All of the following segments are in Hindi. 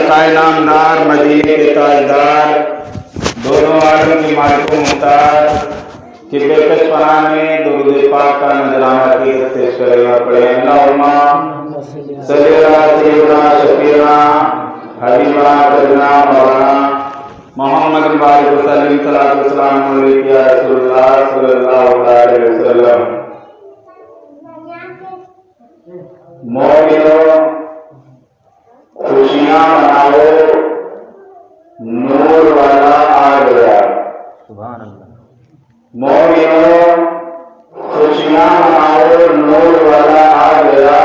सकाए नामदार मदीने के ताजदार, दोनों आलम के मालिक मुख्तार कि बेकस पनाह में दुरूद पाक का नजराना पेश करना पड़े। अल्लाहुम्मा सल्ली अला सय्यिदना शफीना हबीबना सय्यिदना मौलाना मोहम्मद बारिक वसल्लम सल्लल्लाहु अलैहि या रसूलुल्लाह सल्लल्लाहु अलैहि वसल्लम। मोमिनो खुशियां मनाओ, नूर वाला आ गया। सुभान अल्लाह। मोमिनो खुशियां मनाओ, नूर वाला आ गया।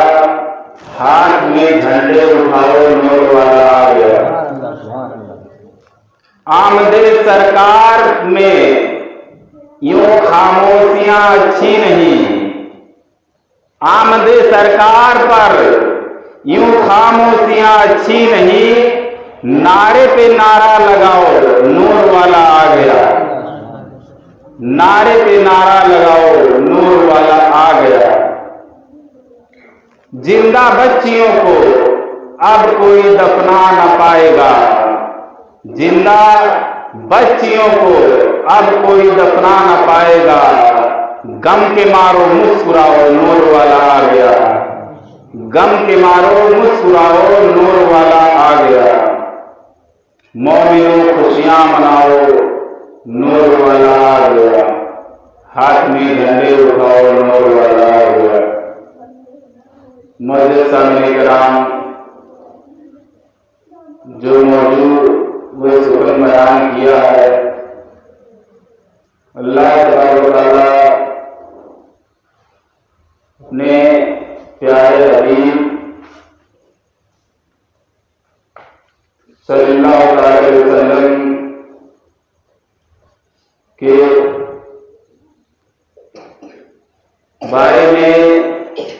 हाथ में झंडे उठाओ, नूर वाला आ गया। आमदे सरकार में यूं खामोशियां अच्छी नहीं, आमदे सरकार पर यूं खामोशियां अच्छी नहीं। नारे पे नारा लगाओ, नूर वाला आ गया। नारे पे नारा लगाओ, नूर वाला आ गया। जिंदा बच्चियों को अब कोई दफना न पाएगा, जिंदा बच्चियों को अब कोई दफना न पाएगा। गम के मारो मुस्कुराओ, नूर वाला आ गया। गम के मारो मुस्कुराओ, नूर वाला आ गया। मोमिनो खुशियां मनाओ, नूर वाला आ गया। हाथ में झंडे उठाओ, नूर वाला आ गया। मौजूद सामने कराम जो मौजूद वो सुखन बयान किया है, अल्लाह तआला ने प्यारे हबीब सल्लल्लाहु अलैहि वसल्लम के बारे में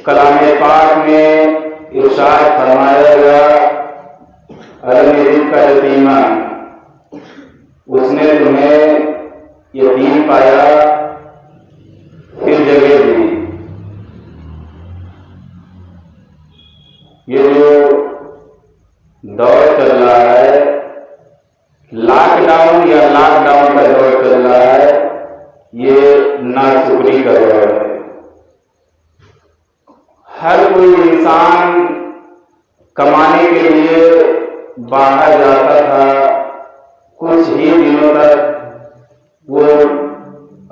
कलाम पाक में इरशाद फरमाया गया, अलम का यतीमा, उसने तुम्हें यतीम पाया फिर जगह दी। ये जो दौर चल रहा है, लॉकडाउन या लॉकडाउन का दौर चल रहा है, ये नाशुक्री का दौर है। हर कोई इंसान कमाने के लिए बाहर जाता था, कुछ ही दिनों तक वो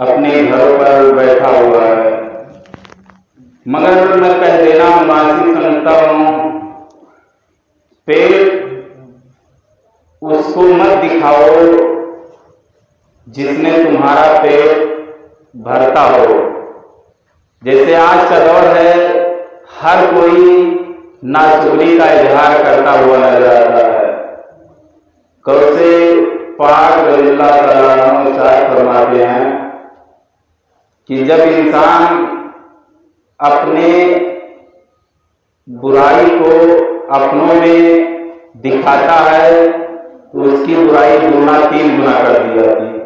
अपने घरों पर बैठा हुआ है। मगर मैं कह देना मुनासिब समझता हूं, पेट उसको मत दिखाओ जिसने तुम्हारा पेट भरता हो। जैसे आज का दौर है, हर कोई नाशुक्री का इजहार करता हुआ नजर आता है। कौसे पाक रज़ियल्लाहु तआला अन्हु इरशाद फरमाते हैं कि जब इंसान अपने बुराई को अपनों में दिखाता है तो उसकी बुराई गुना 3 गुना कर दी जाती है।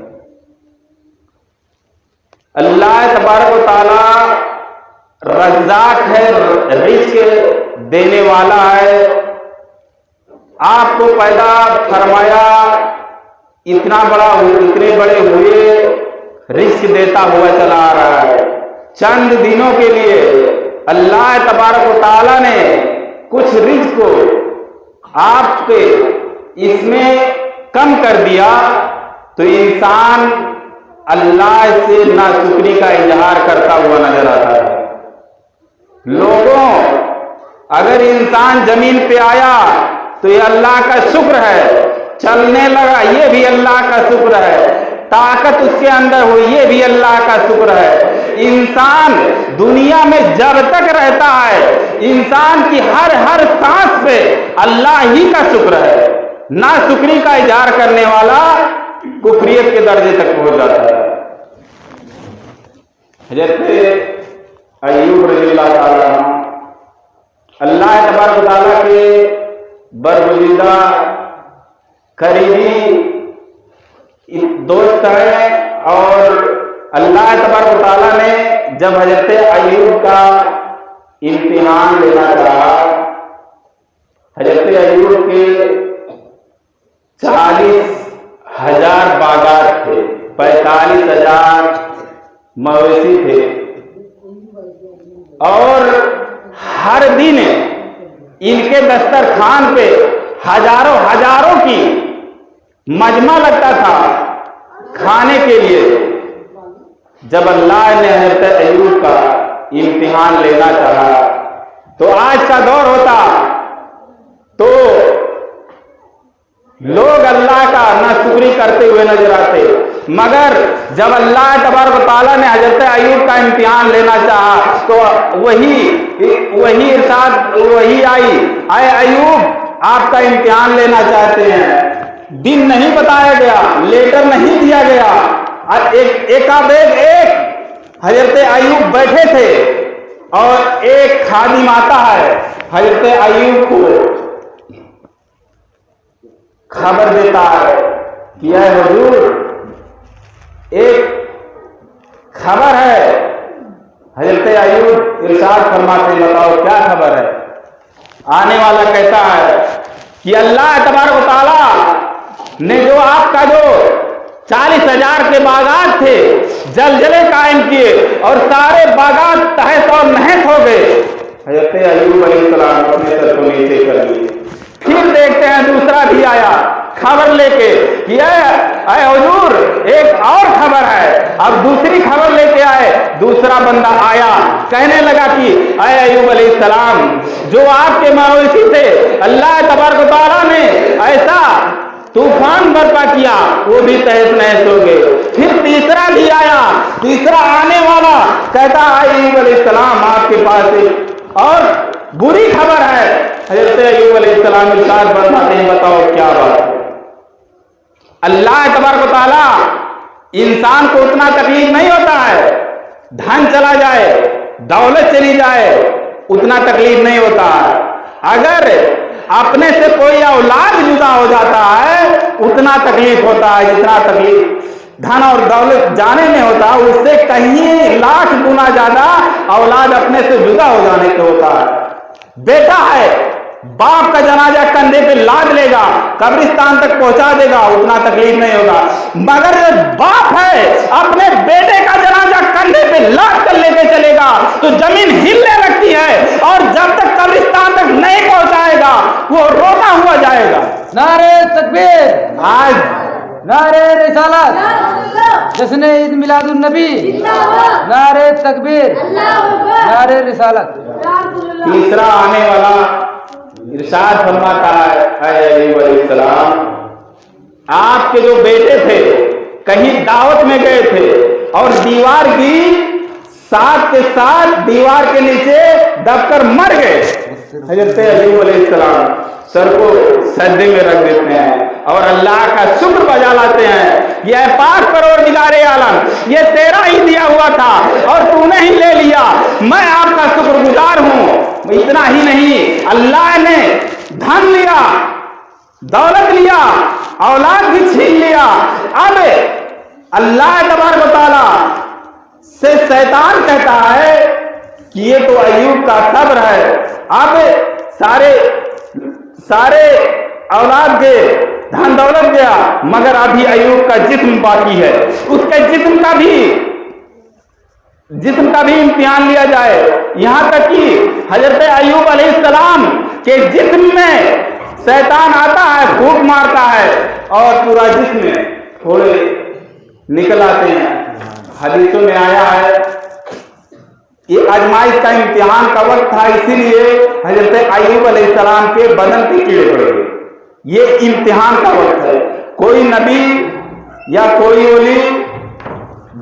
अल्लाह तबारक व तआला रज़्ज़ाक़ है, रिज़्क़ देने वाला है। आपको पैदा फरमाया, इतना बड़ा इतने बड़े हुए, रिज़्क़ देता हुआ चला आ रहा है। चंद दिनों के लिए अल्लाह तबारक व तआला ने कुछ रिज़्क़ को आपके इसमें कम कर दिया तो इंसान अल्लाह से नाशुक्री का इजहार करता हुआ नजर आता है। लोगों, अगर इंसान जमीन पे आया तो ये अल्लाह का शुक्र है, चलने लगा ये भी अल्लाह का शुक्र है, ताकत उसके अंदर हुई ये भी अल्लाह का शुक्र है। इंसान दुनिया में जब तक रहता है, इंसान की हर हर सांस पे अल्लाह ही का शुक्र है। नाशुक्री का इजहार करने वाला कुफरियत के दर्जे तक पहुंच जाता है। हज़रत अय्यूब रज़ियल्लाहु ताला अल्लाह तबारक व तआला के बरगुज़ीदा करीबी दोस्त है, और अल्लाह तबारक व तआला ने जब हज़रत अय्यूब का इम्तिहान लेना चाहा, हज़रत अय्यूब के 45,000 बागात थे, 45,000 मवेशी थे, और हर दिन इनके दस्तरखान पे हजारों हजारों की मजमा लगता था खाने के लिए। जब अल्लाह ने हज़रत अय्यूब का इम्तिहान लेना चाहा, तो आज का दौर होता तो लोग अल्लाह का नाशुक्री करते हुए नजर आते, मगर जब अल्लाह तबारक व तआला ने हज़रत अय्यूब का इम्तिहान लेना चाहा, तो वही इरशाद वही आई, आए अय्यूब आपका इम्तिहान लेना चाहते हैं। दिन नहीं बताया गया, लेटर नहीं दिया गया, एक हज़रत अय्यूब बैठे थे और एक खादिम आता है, हज़रत अय्यूब को खबर देता है कि ऐ हुजूर, एक खबर है। हज़रत अय्यूब इरशाद फरमाते, बताओ क्या खबर है। आने वाला कहता है कि अल्लाह तबारक व तआला ने जो आपका जो 40,000 के बागात थे जलजले कायम किए और सारे बागात तहस और नहस हो गए। हज़रत अय्यूब अलैहिस्सलाम अपने सर को नीचे कर लिए। फिर देखते हैं दूसरा भी आया खबर लेके कि ऐ हुजूर एक और खबर है। अब दूसरी खबर लेके आए, दूसरा बंदा आया, कहने लगा कि ऐ अय्यूब अलैहिस्सलाम, जो आपके मवेशी थे अल्लाह तबारक व तआला ने ऐसा तूफान बर्पा किया, वो भी तहस नहस हो गए। फिर तीसरा भी आया, तीसरा आने वाला कहता अय्यूब अलैहिस्सलाम आपके पास एक और बुरी खबर है। हज़रत अय्यूब अलैहिस्सलाम इरशाद फरमाते हैं, बताओ क्या बात है। अल्लाह तबारक व तआला इंसान को उतना तकलीफ नहीं होता है, धन चला जाए, दौलत चली जाए, उतना तकलीफ नहीं होता है। अगर अपने से कोई औलाद जुदा हो जाता है, उतना तकलीफ होता है जितना तकलीफ धन और दौलत जाने में होता है, उससे कहीं लाख गुना ज्यादा औलाद अपने से जुदा हो जाने से होता है। बेटा है, बाप का जनाजा कंधे पे लाद लेगा, कब्रिस्तान तक पहुंचा देगा, उतना तकलीफ नहीं होगा। मगर बाप है, अपने बेटे का जनाजा कंधे पे लाद कर लेके चलेगा तो जमीन हिलने लगती है, और जब तक कब्रिस्तान तक नहीं पहुंचाएगा वो रोता हुआ जाएगा। नारे तकबीर, आज नारे रिसालत, जश्न ईद मिलादुन नबी, नारे तकबीर, नारे रिसालत। तीसरा आने वाला इरशाद फरमाता है, अय्यूब अलैहिस्सलाम, आपके जो बेटे थे कहीं दावत में गए थे और दीवार की साथ के साथ दीवार के नीचे दबकर मर गए। हज़रत अय्यूब अलैहिस्सलाम सर को सजदे में रख देते हैं और अल्लाह का शुक्र बजा लाते हैं कि ऐ पाक परवरदिगारे आलम, ये तेरा ही दिया हुआ था और तूने ही ले लिया, मैं आपका शुक्रगुजार हूं। इतना ही नहीं, अल्लाह ने धन लिया, दौलत लिया, औलाद भी छीन लिया। अब अल्लाह तबारक व तआला से शैतान कहता है कि ये तो अय्यूब का सब्र है। अब सारे औलाद के धन दौलत गया, मगर अभी अय्यूब का जिस्म बाकी है, उसके जिस्म का भी इम्तिहान लिया जाए। यहां तक कि हज़रत अय्यूब अलैहिस्सलाम के जिस्म में शैतान आता है, फूंक मारता है और पूरा जिस्म थोड़े निकल आते हैं। हदीसों में आया है ये आजमाइश का इम्तिहान का वक्त था, इसीलिए हज़रत अय्यूब अलैहिस्सलाम के बदन पे कीड़े पड़े। ये इम्तिहान का वक्त है। कोई नबी या कोई वली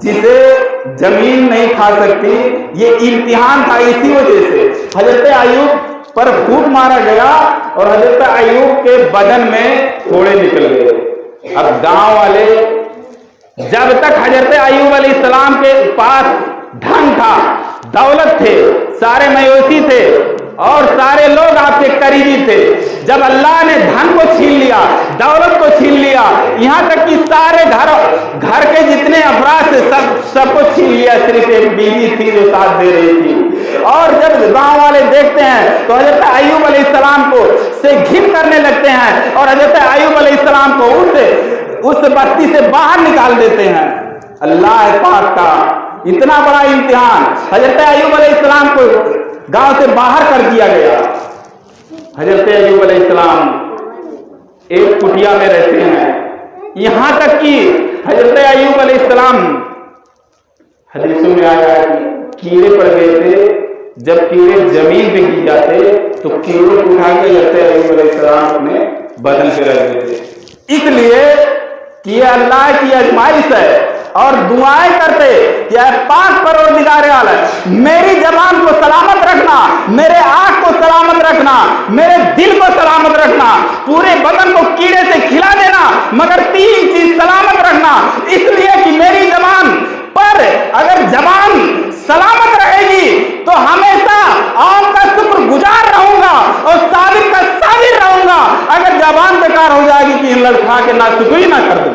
जिसे जमीन नहीं खा सकती, ये इम्तिहान था। इसी वजह से हज़रत अय्यूब पर फूंक मारा गया और हज़रत अय्यूब के बदन में फोड़े निकल गए। अब गांव वाले, जब तक हज़रत अय्यूब अलैहिस्सलाम के पास धन था, दौलत थे, सारे मवेशी थे और सारे लोग आपके करीबी थे, जब अल्लाह ने धन को छीन लिया, दौलत को छीन लिया, यहाँ तक कि सारे घर के जितने अफराद थे सबको छीन लिया, सिर्फ एक बीवी थी जो साथ दे रही थी। और जब गांव वाले देखते हैं तो हजरत अय्यूब अलैहिस्सलाम को से घिन करने लगते हैं और हजरत अय्यूब अलैहिस्सलाम को उस बस्ती से बाहर निकाल देते हैं। अल्लाह पाक का इतना बड़ा इम्तिहान, हजरत अय्यूब अलैहिस्सलाम को गांव से बाहर कर दिया गया। हजरत अय्यूब अलैहिस्सलाम एक कुटिया में रहते हैं। यहां तक कि हजरत अय्यूब अलैहिस्सलाम, हदीसों में आया है कि कीड़े पड़ गए थे, जब कीड़े जमीन पे गिर जाते तो कीड़ों को उठा के हजरत अय्यूब अलैहिस्सलाम अपने बदन पे रख देते। इसलिए कि ये अल्लाह की आजमाइश है और दुआएं करते कि पाक परवरदिगार आलम मेरी जबान को सलामत रखना, मेरे आंख को सलामत रखना, मेरे दिल को सलामत रखना, पूरे बदन को कीड़े से खिला देना, मगर 3 चीज सलामत रखना। इसलिए कि मेरी जबान पर अगर जबान सलामत रहेगी तो हमेशा आपका शुक्रगुजार रहूंगा और साबिर का साबिर रहूंगा। अगर जबान बेकार हो जाएगी कि लड़खा के ना शुक्री ना कर दूं।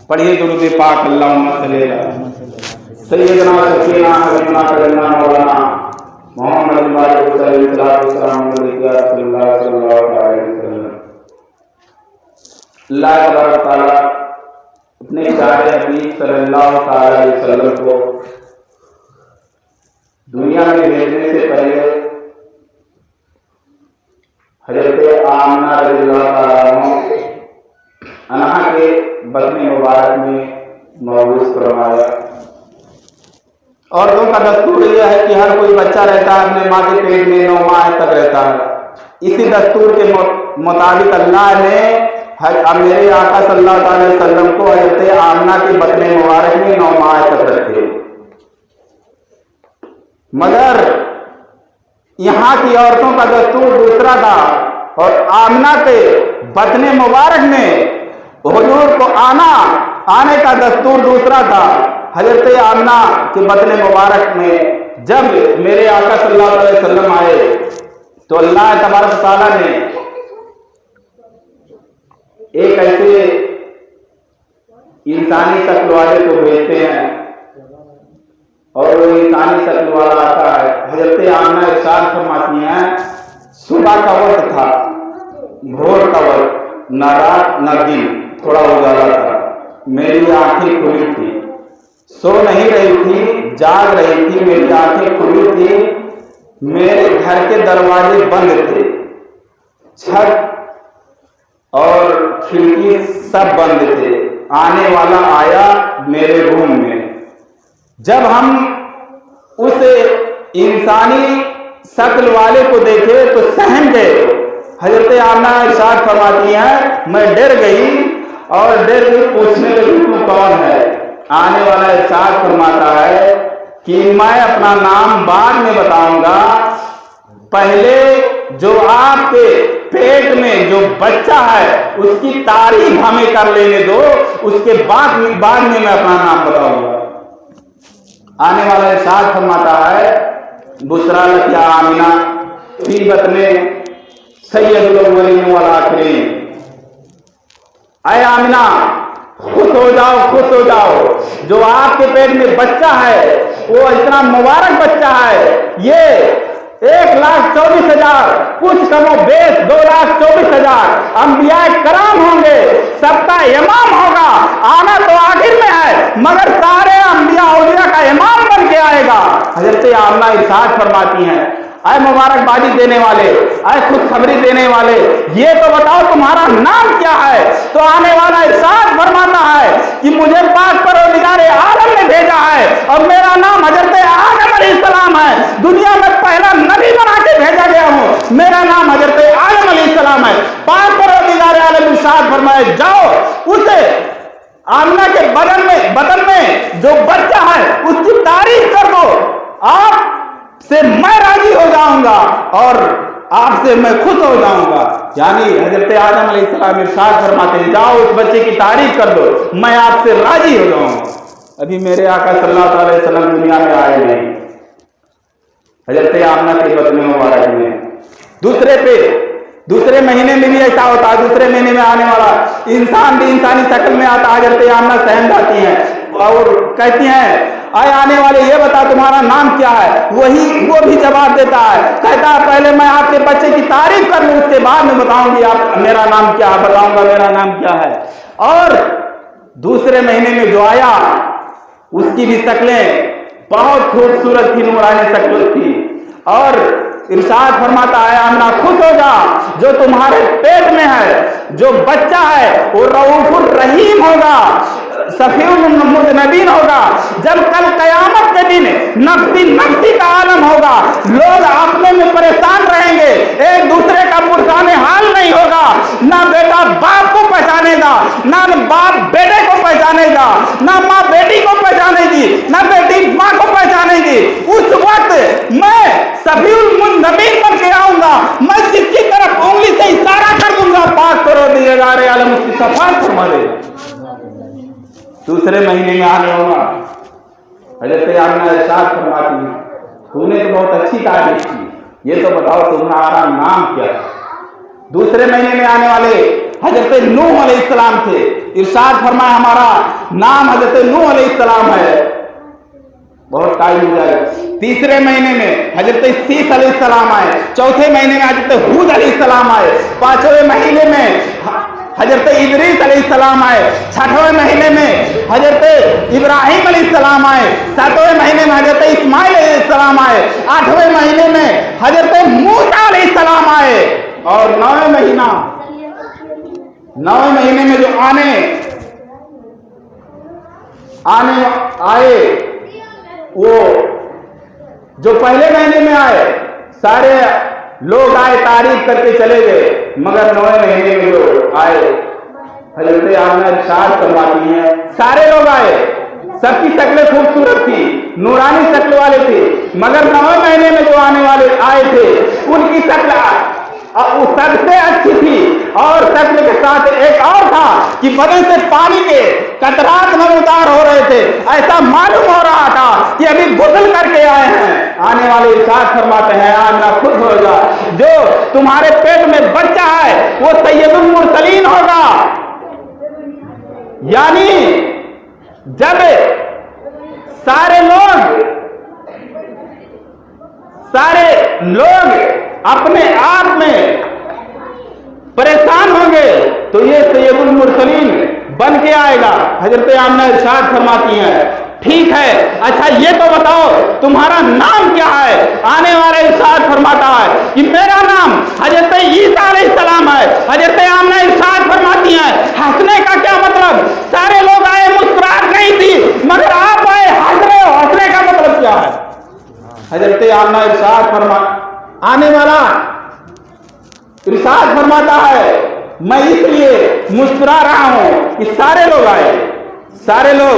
पढ़िए दुरूद पाक अल्लाहुम्मा सल्ली अला सय्यदना सकीना हबीबना करना मौलाना मोहम्मद बारिक सल्लल्लाहु अलैहि वसल्लम। अल्लाह तबारक तआला अपने प्यारे हबीब सल्लल्लाहु अलैहि वसल्लम को दुनिया में भेजने से पहले हजरत आमिना रज़ियल्लाहु अन्हा के बदन मुबारक में मौजूद फरमाया। औरतों का दस्तूर यह है कि हर कोई बच्चा रहता है अपने माँ के पेट में 9 माह तक रहता है। इसी दस्तूर के मुताबिक अल्लाह ने मेरे आका सल्लल्लाहु अलैहि वसल्लम को हजरत आमिना के बदन मुबारक में 9 माह तक रखे। मगर यहाँ की औरतों का दस्तूर दूसरा था और आमिना के बदन मुबारक में हुजूर को आने का दस्तूर दूसरा था। हजरत आमिना के बदन मुबारक में जब मेरे आका सल्लल्लाहु अलैहि वसल्लम आए तो अल्लाह तबारक तआला ने एक ऐसे इंसानी शक्ल वाले को भेजते हैं और वो इंसानी शक्ल वाला आता है। हजरत आमिना इरशाद फरमाती हैं, सुबह का वक्त था, भोर का वक्त, न रात न दिन, थोड़ा उजाला था, मेरी आंखें खुली थी, सो नहीं रही थी, जाग रही थी, मेरी आंखें खुली थी, मेरे घर के दरवाजे बंद थे, छत और खिड़की सब बंद थे। आने वाला आया मेरे रूम में। जब हम उस इंसानी शक्ल वाले को देखे तो सहम गए। हजरत आमिना इरशाद फरमाती हैं, मैं डर गई और डर के पूछने लगी तू कौन है। आने वाला इरशाद फरमाता है कि मैं अपना नाम बाद में बताऊंगा, पहले जो आपके पेट में जो बच्चा है उसकी तारीफ हमें कर लेने दो, उसके बाद में मैं अपना नाम बताऊंगा। आने वाला इरशाद फरमाता है, बुशरा लक या आमिना फी बतने सय्यदुल अव्वलीन वल आखिरीन। अय आमिना खुश हो जाओ, जो आपके पेट में बच्चा है वो इतना मुबारक बच्चा है। ये 1,24,000 कुछ कमो बेश 2,24,000 अंबिया कराम होंगे, सबका इमाम होगा। आना तो आखिर में है मगर सारे अंबिया औलिया का इमाम बन के आएगा। हजरत आमिना इरशाद फरमाती हैं, आए मुबारकबादी देने वाले, आए खुशखबरी देने वाले, ये तो बताओ तुम्हारा नाम क्या है। तो आने वाला इरशाद फरमाता है कि मुझे पाक परवरदिगार आलम ने भेजा है और मेरा नाम हजरत आदम अलैहिस्सलाम है। दुनिया में पहला नबी बना के भेजा गया हूं, मेरा नाम हजरत आदम अलैहिस्सलाम है। पाक परवरदिगार आलम इरशाद फरमाए, जाओ उसे आमिना के बदन में जो बच्चा है उसकी तारीफ कर दो, आप से मैं राजी हो जाऊंगा और आपसे मैं खुश हो जाऊंगा। यानी हजरत आदम अलैहिस्सलाम इरशाद फरमाते हैं, जाओ उस बच्चे की तारीफ कर दो, मैं आपसे राजी हो जाऊंगा। अभी मेरे आका सल्लल्लाहु अलैहि वसल्लम दुनिया में आए नहीं, हजरत आमिना के बदन मुबारक में। दूसरे पे दूसरे महीने में भी ऐसा होता है, दूसरे महीने में आने वाला इंसान भी इंसानी शक्ल में आता है। हजरत आमना सहम जाती हैं और कहती हैं, आए आने वाले ये बता तुम्हारा नाम क्या है। वो भी जवाब देता है, कहता है पहले मैं आपके बच्चे की तारीफ कर लूं, उसके बाद में बताऊंगी आप मेरा नाम क्या है, बताऊंगा मेरा नाम क्या है। और दूसरे महीने में जो आया उसकी भी शक्लें बहुत खूबसूरत थी, नूरानी शक्ल थी। और इरशाद फरमाता है, आमना खुश हो जा, जो तुम्हारे पेट में है जो बच्चा है वो रऊफुर रहीम होगा, सफीउल मुज़नबीन होगा। जब कल कयामत के दिन नफ्सी नफ्सी का आलम होगा, लोग आपने में परेशान रहेंगे, एक दूसरे का पुरसाने हाल नहीं होगा, ना बेटा बाप को पहचानेगा, ना बाप बेटे को पहचानेगा, ना माँ बेटी को पहचानेगी, ना बेटी माँ को पहचानेगी। उस वक्त मैं सफीउल मुज़नबीन बन के आऊंगा, मैं जिसकी तरफ उंगली से इशारा कर दूंगा पाक करो दिएगा रे आलम उसकी सफाई फरमा देगा। दूसरे महीने में आने होगा। हजरत आमना इरशाद फरमाती है, तूने तो बहुत अच्छी तारीफ की, ये तो बताओ तुम्हारा नाम क्या है। दूसरे महीने में आने वाले हजरत नूह अलैहिस्सलाम थे। इरशाद फरमाया हमारा नाम हजरत नूह अलैहिस्सलाम है। बहुत टाइम हो जाएगा। तीसरे महीने में हजरत सीस अलैहिस्सलाम आए, चौथे महीने में हजरत हूद अलैहिस्सलाम आए, पांचवें महीने में हजरत इदरीस अलैहिस्सलाम आए, छठवें महीने में हजरत इब्राहिम अलैहिस्सलाम आए, सातवें महीने में हजरत इस्माइल अलैहिस्सलाम आए, आठवें महीने में हजरत मूसा अलैहिस्सलाम आए। और नौवें महीने में जो आए वो जो पहले महीने में आए सारे लोग आए तारीफ करके चले गए, मगर 9वें महीने में जो आए हजरत आमना इरशाद फरमाती हैं, सारे लोग आए, सबकी शक्लें खूबसूरत थी, नूरानी शक्ल वाले थे, मगर 9वें महीने में जो आने वाले आए थे उनकी शक्ल सबसे अच्छी थी। और शक्ल के साथ एक और था कि बदन से पानी के कतरात नमूदार हो रहे थे, ऐसा मालूम हो रहा था कि अभी गुस्ल करके आए हैं। आने वाले इरशाद फरमाते हैं, आमना खुश हो जा, जो तुम्हारे पेट में बच्चा है वो सैयदुल मुरसलीन होगा। यानी जब सारे लोग अपने आप में परेशान होंगे तो ये सैयदुल मुरसलीन बन के आएगा। हजरत आमना इरशाद फरमाती हैं, ठीक है, अच्छा ये तो बताओ तुम्हारा नाम क्या है। आने वाला इरशाद फरमाता है कि मेरा नाम हजरत ईसा अलैहिस्सलाम है। हजरत आमना इरशाद फरमाती हैं, हंसने का क्या मतलब, सारे लोग आए मुस्कुराहट नहीं थी, मगर आप आए हंस रहे हो, हंसने का मतलब क्या है। हजरत आमना इरशाद आने वाला इरशाद फरमाता है, मैं इसलिए मुस्कुरा रहा हूं कि सारे लोग आए, सारे लोग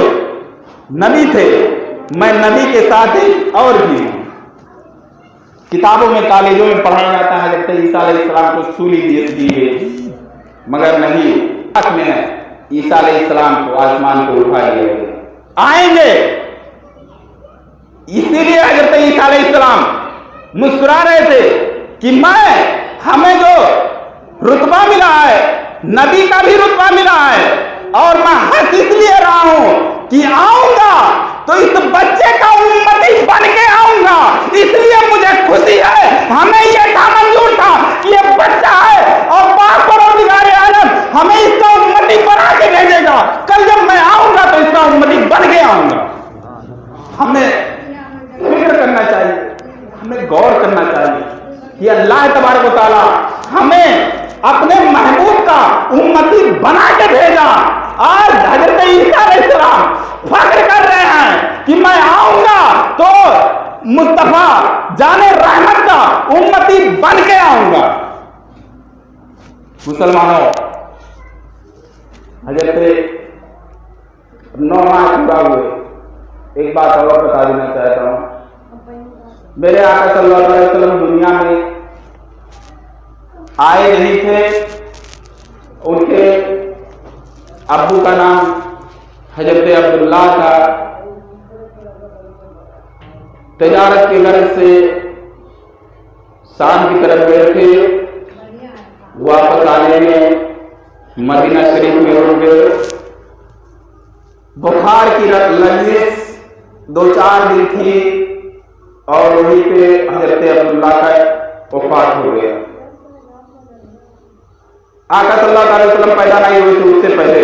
नबी थे, मैं नबी के साथ ही और भी हूं। किताबों में कॉलेजों में पढ़ाया जाता है हजरत ईसा अलैहिस्सलाम को सूली दी गई, मगर नहीं, में ईसा अलैहिस्सलाम को आसमान को उठा लिया गया। आएंगे, इसीलिए हजरत ईसा अलैहिस्सलाम मुस्कुरा रहे थे कि हमें जो रुतबा मिला है, नबी का भी रुतबा मिला है, और मैं हंस इसलिए रहा हूं कि आऊंगा तो इस बच्चे का उम्मती बन के आऊंगा, इसलिए मुझे खुशी है। हमें यह था मंजूर था कि ये बच्चा है और पाक परवरदिगार आलम हमें इसका उम्मती बना के भेजेगा, कल जब मैं आऊंगा तो इसका उम्मती बन के आऊंगा। हमें फिक्र करना चाहिए, हमें गौर करना चाहिए कि अल्लाह तबारक व तआला हमें अपने महबूब का उम्मती बना के भेजा। आज हजरत ईसा अलैहिस्सलाम फख्र कर रहे हैं कि मैं आऊंगा तो मुस्तफा जाने रहमत का उम्मती बन के आऊंगा। मुसलमानों, हजरत 9 माह पूरा हुए, एक बात और बता देना चाहता हूं। मेरे आका सल्लल्लाहु अलैहि वसल्लम दुनिया में आए नहीं थे, उनके अब्बू का नाम हजरत अब्दुल्ला था। तजारत के गर्ज से शाम की तरफ गए थे वापस आने में मदीना शरीफ में रुक गए। बुखार की लंजिश 2-4 दिन थी और वहीं पे हजरत अब्दुल्ला का वफात हो गया। आका सल्लल्लाहु अलैहि वसल्लम पैदा नहीं हुए थे, उससे पहले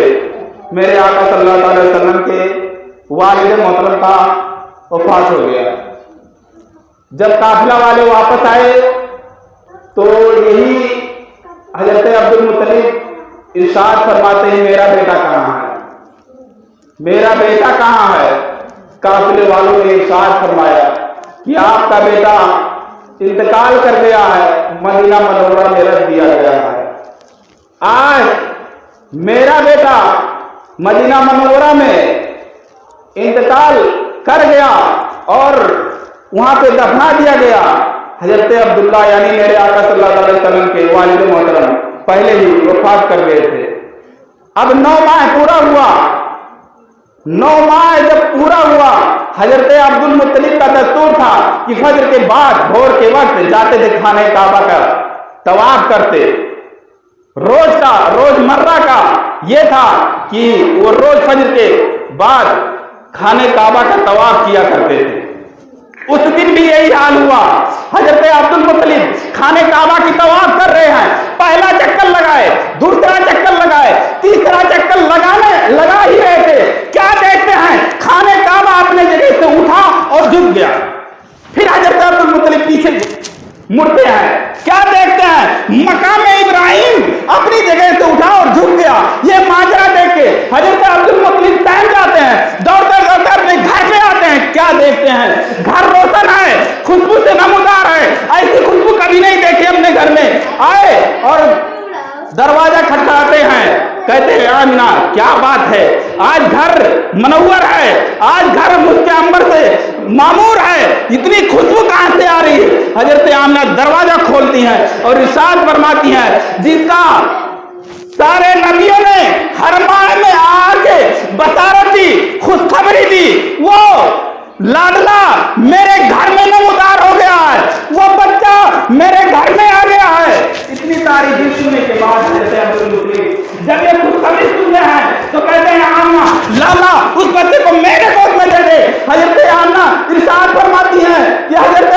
मेरे आका सल्लल्लाहु अलैहि वसल्लम के वालिद मोहतरम का वफात हो गया। जब काफिला वाले वापस आए तो यही हजरत अब्दुल मुत्तलिब इरशाद फरमाते हैं, मेरा बेटा कहाँ है, मेरा बेटा कहाँ है। काफिले वालों ने इरशाद फरमाया कि आपका बेटा इंतकाल कर गया है, मदीना मनव्वरा में रख दिया गया है। आज मेरा बेटा मदीना मनव्वरा में इंतकाल कर गया और वहां पे दफना दिया गया। हजरत अब्दुल्ला यानी मेरे आका सल्लल्लाहु अलैहि वसल्लम के वालिद मोहतरम पहले ही वफात कर गए थे। अब 9 माह पूरा हुआ। 9 माह जब पूरा हुआ, हजरत अब्दुल मुत्तलिब का दस्तूर था कि फजर के बाद भोर के वक्त जाते थे खाने काबा का तवाफ करते। रोजमर्रा का यह था कि वो रोज फजर के बाद खाने काबा का तवाफ किया करते थे। उस दिन भी यही हाल हुआ। हजरत अब्दुल मुत्तलिब खाने काबा की तवाफ कर रहे हैं। पहला चक्कर लगाए, दूसरा चक्कर लगाए, तीसरा चक्कर लगा ही रहे थे। क्या देखते हैं, खाने काबा अपने जगह से उठा और झुक गया। फिर हजरत अब्दुल मुत्तलिब पीछे मुड़ते हैं, क्या देखते हैं, मकाम इब्राहिम अपनी जगह से उठा और झुक गया। ये माजरा देख के हजरत अब्दुल मुत्तलिब टहल जाते हैं, दौड़ते अपने घर पे आते हैं। क्या देखते हैं, घर रोशन है, खुशबू से नमूदार है। ऐसी खुशबू कभी नहीं देखी अपने घर में। आए और दरवाजा खटखटाते हैं, कहते हैं आमिना क्या बात है, आज घर मनव्वर है, आज घर मुझके अंबर से मामूर है, इतनी खुशबू कहां से आ रही है। हजरत आमिना दरवाजा खोलती हैं और इरशाद फरमाती हैं, जिसका सारे नबियों ने हर माह में आके बसारत दी, खुशखबरी दी, वो लाडला मेरे घर में नमूदार हो गया है, वो बच्चा मेरे घर में आ गया है। इतनी तारीफ सुनने के बाद जब ये खुशखबरी सुनते हैं तो कहते हैं आमना लाला उस बच्चे को मेरे गोद में दे दे। हजरत आमना इरशाद फरमाती हैं कि हजरत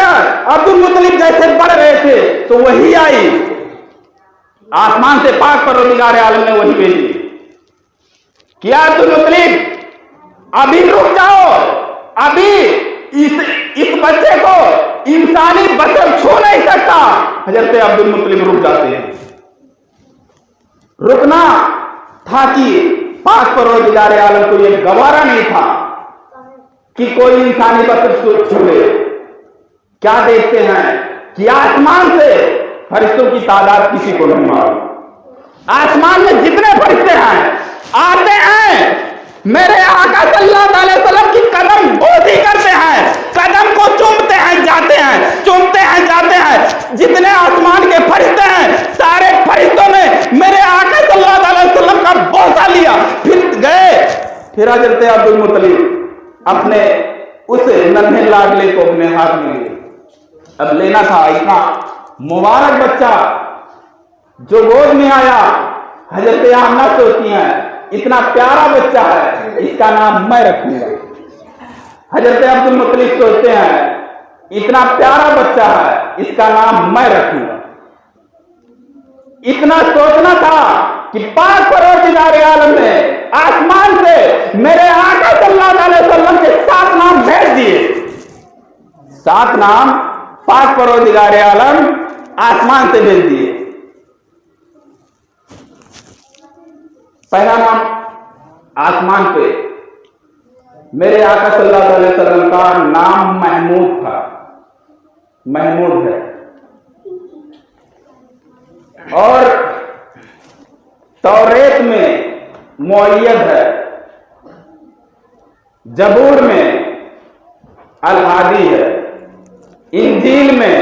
अब्दुल मुत्तलिब जैसे बढ़ रहे थे तो वही आई, आसमान से पाक परवरदिगार आलम ने वही भेजी। क्या अब्दुल मुत्तलिब अभी रुक जाओ, अभी इस बच्चे को इंसानी बचन छू नहीं सकता। हजरत अब्दुल मुत्तलिब रुक जाते हैं। रुकना था कि पाक परवरदिगार आलम को यह गवारा नहीं था कि कोई इंसानी बचन छूए। क्या देखते हैं कि आसमान से फरिश्तों की तादाद किसी को नहीं मालूम। आसमान में जितने फरिश्ते हैं आते हैं, मेरे आका सल्लल्लाहु अलैहि वसल्लम की कदम बोधी करते हैं, कदम को चूमते हैं जाते हैं, चूमते हैं जाते हैं। जितने आसमान के फरिश्ते हैं सारे फरिश्तों ने मेरे आका सल्लल्लाहु अलैहि वसल्लम का बोसा लिया, फिर गए। फिर हजरत अब्दुल मुत्तलिब अपने उस नन्हे लाडले को अपने हाथ में लिए। अब लेना था, इतना मुबारक बच्चा जो गोद में आया। हजरत आमना सोचती हैं इतना प्यारा बच्चा है, इसका नाम मैं रखूंगा। हजरत अब्दुल मुत्तलिब सोचते हैं इतना प्यारा बच्चा है, इसका नाम मैं रखूंगा। इतना सोचना था कि पाक परवरदिगार आलम ने आसमान से मेरे आका सल्लल्लाहु अलैहि वसल्लम के 7 नाम भेज दिए। 7 नाम पाक परवरदिगार आलम आसमान से भेज दिए। पहला नाम आसमान पे मेरे आका सल्लल्लाहु अलैहि वसल्लम का नाम महमूद था, महमूद है। और तौरेत में मुअय्यद है, जबूर में अल-हादी है, इंजील में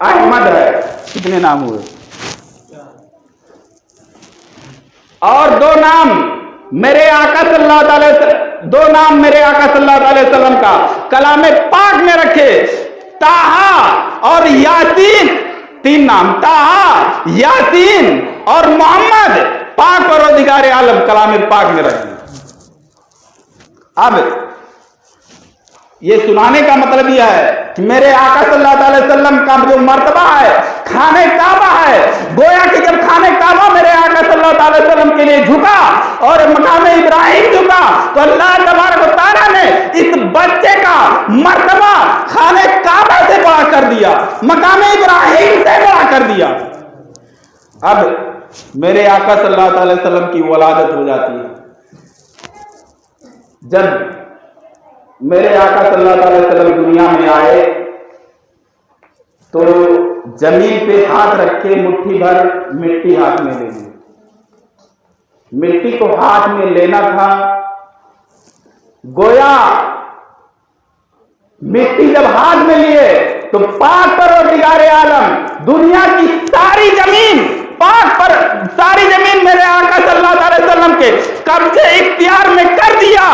अहमद है। कितने नाम हुए? और 2 नाम मेरे आका सल्लल्लाहु अलैहि वसल्लम, 2 नाम मेरे आका सल्लल्लाहु अलैहि वसल्लम का कलामे पाक में रखे, ताहा और यासीन तीन नाम, ताहा, यासीन और मोहम्मद, पाक परवरदिगार आलम कलाम पाक में रखी। अब ये सुनाने का मतलब यह है कि मेरे आका सल्लल्लाहु अलैहि वसल्लम का जो मर्तबा है, खाने काबा है, गोया कि जब खाने काबा मेरे आका सल्लल्लाहु अलैहि वसल्लम के लिए झुका और मकाम इब्राहिम झुका, तो अल्लाह तबारक व तआला ने इस बच्चे का मर्तबा खाने काबा से बड़ा कर दिया, मकाम इब्राहिम से बड़ा कर दिया। अब मेरे आका सल्लल्लाहु अलैहि वसल्लम की वलादत हो जाती है। जब मेरे आका सल्लल्लाहु अलैहि वसल्लम दुनिया में आए तो जमीन पे हाथ रखे मुट्ठी भर मिट्टी हाथ में ले ली। मिट्टी को हाथ में लेना था, गोया मिट्टी जब हाथ में लिए तो पाक परवरदिगार आलम दुनिया की सारी जमीन, पाक पर सारी जमीन मेरे आका सल्लल्लाहु अलैहि वसल्लम के कब्जे इख्तियार में कर दिया।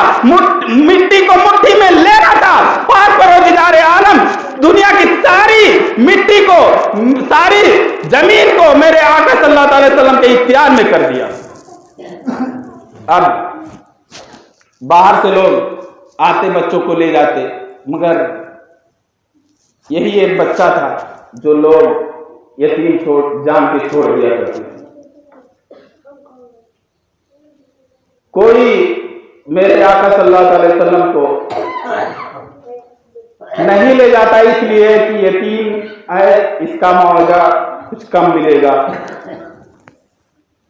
मिट्टी को मुट्ठी में लेना था, पाक परवरदिगार आलम दुनिया की सारी मिट्टी को, सारी जमीन को मेरे आका सल्लल्लाहु अलैहि वसल्लम के इख्तियार में कर दिया। अब बाहर से लोग आते बच्चों को ले जाते, मगर यही एक बच्चा था जो लोग यतीम जान के छोड़ दिया करते। कोई मेरे आका सल्लल्लाहु अलैहि वसल्लम को नहीं ले जाता इसलिए कि यतीम है, इसका मुआवजा कुछ कम मिलेगा।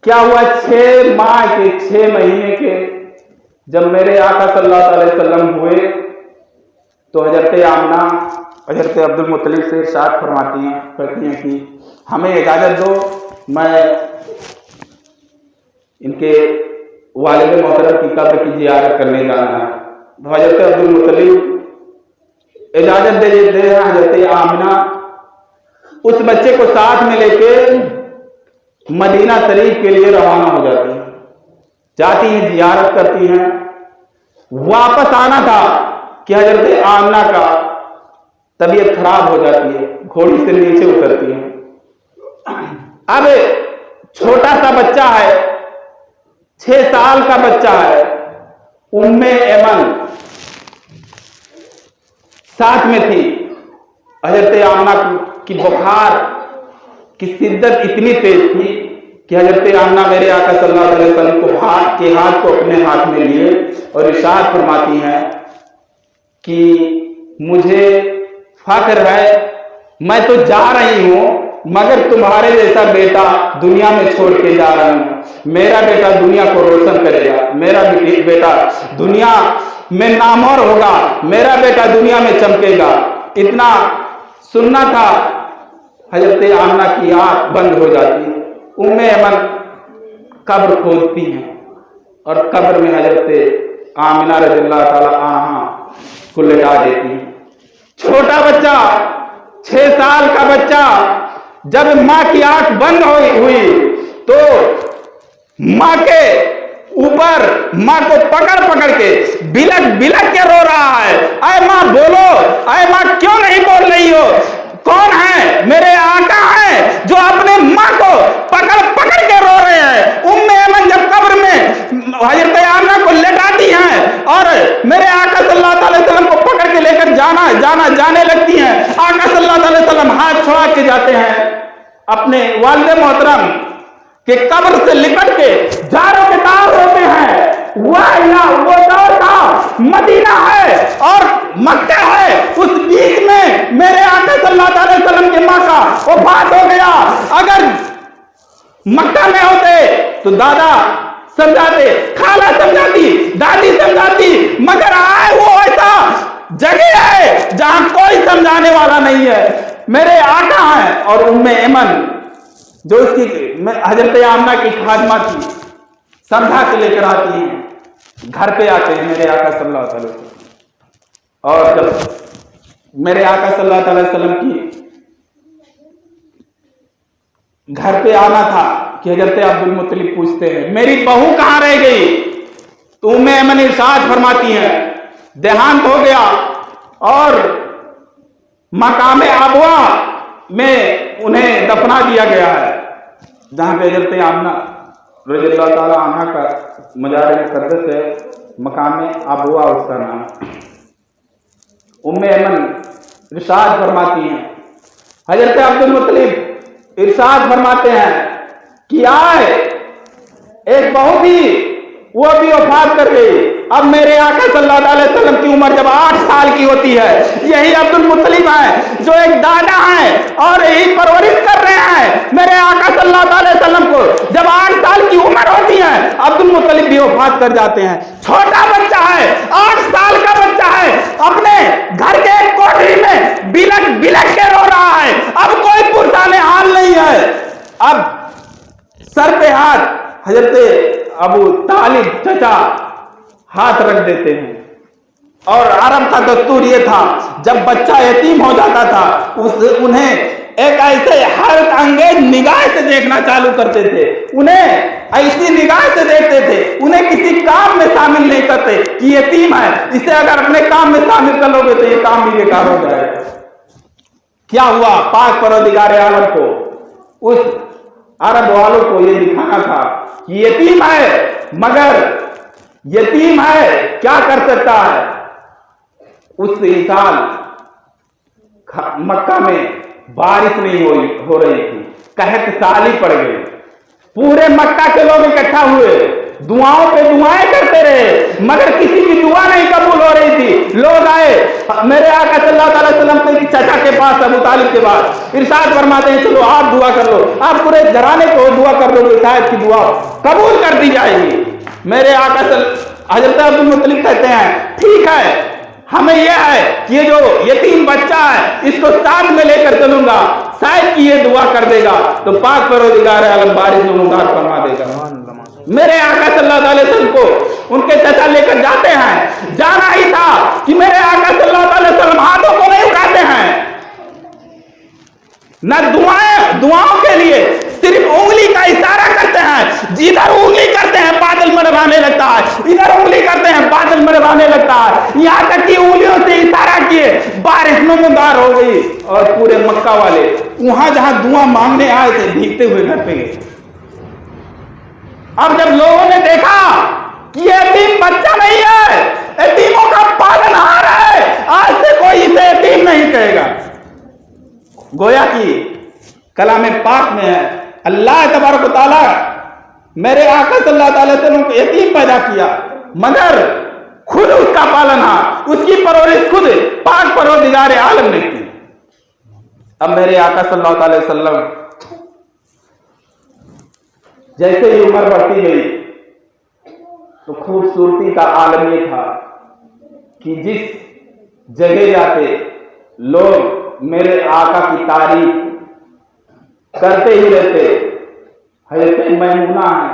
क्या हुआ, 6 माह के 6 महीने के जब मेरे आका सल्लल्लाहु अलैहि वसल्लम हुए तो हजरत आमना हजरत अब्दुल मुत्तलिब से इरशाद फरमाती हैं, कहती हैं कि हमें इजाजत दो, मैं इनके वालिद मोहतरम की कब्र की जियारत करने जाना है। तो हजरत अब्दुल मुत्तलिब इजाजत दे देते हैं। हजरत आमना उस बच्चे को साथ में लेके मदीना शरीफ के लिए रवाना हो जाती हैं, जाती हैं, जियारत करती हैं। वापस आना था कि हजरत आमना का तबीयत खराब हो जाती है, घोड़ी से नीचे उतरती है। अब छोटा सा बच्चा है, 6 साल का बच्चा है, उम्मे ऐमन साथ में थी। हजरत आमना की बुखार की शिद्दत इतनी तेज थी कि हजरत आमना मेरे आका सल्लल्लाहु अलैहि वसल्लम को हाथ को अपने हाथ में लिए और इरशाद फरमाती हैं कि मुझे फख्र है, मैं तो जा रही हूं मगर तुम्हारे जैसा बेटा दुनिया में छोड़ के जा रहा हूं। मेरा बेटा दुनिया को रोशन करेगा, मेरा बेटा दुनिया में नामवर होगा, मेरा बेटा दुनिया में चमकेगा। इतना सुनना था। हजरत आमना की आंख बंद हो जाती, उम्मे ऐमन कब्र खोदती हैं और कब्र में हजरत आमिना रज़ियल्लाहु ताला अन्हा को लिटा देती हैं। छोटा बच्चा, 6 साल का बच्चा, जब मां की आंख बंद हुई तो मां के ऊपर, मां को पकड़ पकड़ के बिलक बिलक के रो रहा है, अरे मां बोलो, अरे मां क्यों नहीं बोल रही हो? कौन है? मेरे आका हैं जो अपने मां को पकड़ पकड़ के रो रहे हैं। उम्मे ऐमन जब कब्र में हजरत आमना को लेटाती हैं और मेरे आका सल्लल्लाहु अलैहि वसल्लम को पकड़ के लेकर जाने लगती हैं, आका सल्लल्लाहु अलैहि वसल्लम हाथ छोड़ा के जाते हैं अपने वालिद मोहतरम के कब्र से लिपट के जारों के तार होते हैं। वो दौर था, मदीना है और मक्का है, उस बीच में मेरे आका सल्लल्लाहु अलैहि वसल्लम के मां का वफात हो गया। अगर मक्का में होते तो दादा समझाते, खाला समझाती, दादी समझाती, मगर आए वो ऐसा जगह है जहां कोई समझाने वाला नहीं है। मेरे आका हैं और उम्मे ऐमन जो उसकी हजरत आमना की खादिमा थी, समझा के लेकर आती हैं, घर पे आते हैं मेरे आका सल्लल्लाहु अलैहि वसल्लम। और जब मेरे आका सल्लल्लाहु अलैहि वसल्लम की घर पे आना था कि हजरत अब्दुल मुत्तलिब पूछते हैं, मेरी बहू कहां रह गई? तो उम्मे ऐमन इरशाद फरमाती हैं, देहांत हो गया और मकाम अबवा में उन्हें दफना दिया गया है, जहां पे हजरत आमना रज़ियल्लाहु ताला अन्हा का मजार मुक़द्दस है, मकाम में अबुआ उसका नाम। उम्मे अमन इरशाद फरमाती हैं, हजरत अब्दुल मुत्तलिब इरशाद फरमाते हैं कि आए एक बहुत ही, वो भी वफात कर गई। अब मेरे आका सल्लल्लाहु अलैहि वसल्लम की उम्र जब 8 साल की होती है, यही अब्दुल मुत्तलिब है जो एक दादा है और यही परवरिश कर रहे हैं मेरे आका सल्लल्लाहु अलैहि वसल्लम को। जब 8 साल की उम्र होती है, अब्दुल मुत्तलिब भी वफात कर जाते हैं। छोटा बच्चा है, 8 साल का बच्चा है, अपने घर के एक कोठरी में बिलक बिलक के रो रहा है। अब कोई पुरसाने हाल नहीं है। अब सर पे हाथ हजरत अबू तालिब चचा हाथ रख देते हैं। और अरब का दस्तूर ये था, जब बच्चा यतीम हो जाता था उन्हें एक ऐसे हर अंगेज निगाह से देखना चालू करते थे, उन्हें ऐसी निगाह से देखते थे, उन्हें किसी काम में शामिल नहीं करते कि यतीम है, इसे अगर अपने काम में शामिल कर लोगे तो ये काम भी बेकार हो जाएगा। क्या हुआ, पाक परवरदिगार आलम को, उस अरब वालों को ये दिखाना था कि यतीम है, मगर यतीम है क्या कर सकता है। उस साल मक्का में बारिश नहीं हो रही थी, कहत साली पड़ गई। पूरे मक्का के लोग इकट्ठा हुए, दुआओं पे दुआएं करते रहे, मगर किसी की दुआ नहीं कबूल हो रही थी। लोग आए मेरे आका सल्लल्लाहु अलैहि वसल्लम के चाचा के पास, अबू तालिब के पास, इरशाद फरमाते हैं चलो आप दुआ कर लो, आप पूरे घराने को दुआ कर लो, शायद की दुआ कबूल कर दी जाएगी। मेरे आका हजरत अब्दुल मुत्तलिब कहते हैं ठीक है, हमें यह है कि ये जो यतीम बच्चा है इसको साथ में लेकर चलूंगा, शायद कि ये दुआ कर देगा तो पाक परवरदिगार आलम बारिश में मुबारक फरमा देगा। मेरे आका सल्लल्लाहु अलैहि वसल्लम को उनके चाचा लेकर जाते हैं। जाना ही था कि मेरे आका सल्लल्लाहु अलैहि वसल्लम हाथों को नहीं उठाते हैं, न दुआओं के लिए सिर्फ उंगली का इशारा करते हैं। जिधर उंगली करते हैं बादल मरवाने लगता है, इधर उंगली करते हैं बादल मरवाने लगता है। यहां तक कि उंगलियों से इशारा किए बारिश में मुंदार हो गई और पूरे मक्का वाले वहां जहां दुआ मांगने आए थे भीगते हुए घर पे गए। अब जब लोगों ने देखा कि यतीम बच्चा नहीं है, यतीमों का पालनहार है, आज से कोई इसे यतीम नहीं कहेगा। गोया कि कलाम पाक में है, अल्लाह तबारक व तआला मेरे आका सल्लल्लाहु अलैहि वसल्लम को यतीम पैदा किया, मगर खुद उसका पालनहार, उसकी परवरिश खुद पाक परवरदिगार आलम ने की। अब मेरे आका सल्लल्लाहु अलैहि वसल्लम जैसे ही उम्र बढ़ती गई तो खूबसूरती का आलम ये था कि जिस जगह जाते लोग मेरे आका की तारीफ करते ही रहते। हजरत मैमूना है,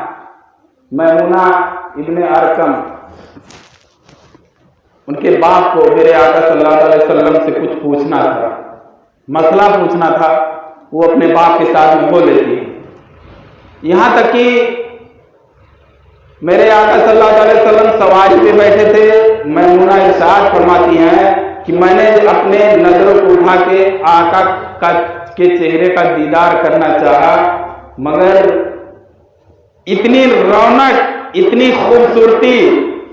मैमूना इब्ने अरकम, उनके बाप को मेरे आका सल्लल्लाहु अलैहि वसल्लम से कुछ पूछना था, मसला पूछना था, वो अपने बाप के साथ में बोल लेती है। यहां तक कि मेरे आका सल्लल्लाहु अलैहि वसल्लम सवारी पे बैठे थे, मैमूना इरशाद फरमाती हैं कि मैंने अपने नजरों को उठा के आका के चेहरे का दीदार करना चाहा, मगर इतनी रौनक, इतनी खूबसूरती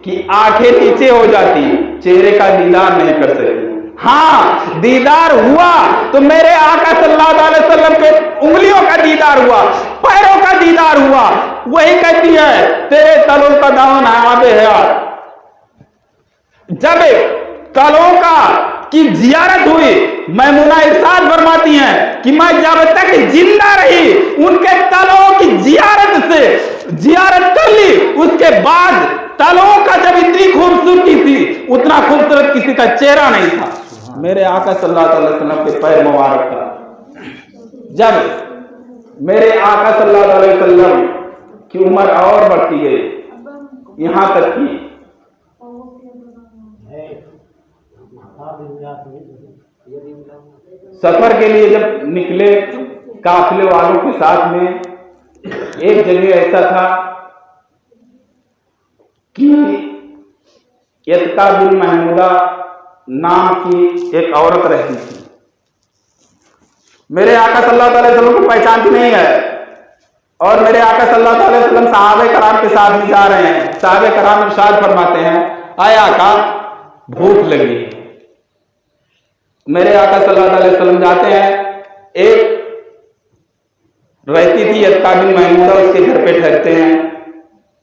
कि आंखें नीचे हो जाती, चेहरे का दीदार नहीं कर सकी। हाँ, दीदार हुआ तो मेरे आका सल्लल्लाहु अलैहि वसल्लम के उंगलियों का दीदार हुआ, पैरों का दीदार हुआ। वही कहती है तेरे तलों का दामन आबे हयात। जब तलों का की जियारत हुई, मैमूना इरशाद फरमाती हैं कि मैं जब तक जिंदा रही उनके तलों की जियारत कर ली, उसके बाद तलों का जब इतनी खूबसूरती थी उतना खूबसूरत किसी का चेहरा नहीं था। मेरे आका सल्लल्लाहु अलैहि वसल्लम के पैर मुबारक का जब मेरे आका सल्लल्लाहु अलैहि वसल्लम की उम्र और बढ़ती गई, यहां तक कि सफर के लिए जब निकले काफिले वालों के साथ में, एक जगह ऐसा था कि यत्का बिन महमूदा नाम की एक औरत रहती थी। मेरे आका सल्लल्लाहु अलैहि वसल्लम को पहचानती नहीं है और मेरे आका सल्लल्लाहु अलैहि वसल्लम सहाबे कराम के साथ भी जा रहे हैं। सहाबे कराम इरशाद फरमाते हैं, आए आका भूख लगी। मेरे आका सल्लल्लाहु अलैहि वसल्लम जाते हैं। एक रहती थी अत्का बिन महमूदा, उसके घर पे ठहरते हैं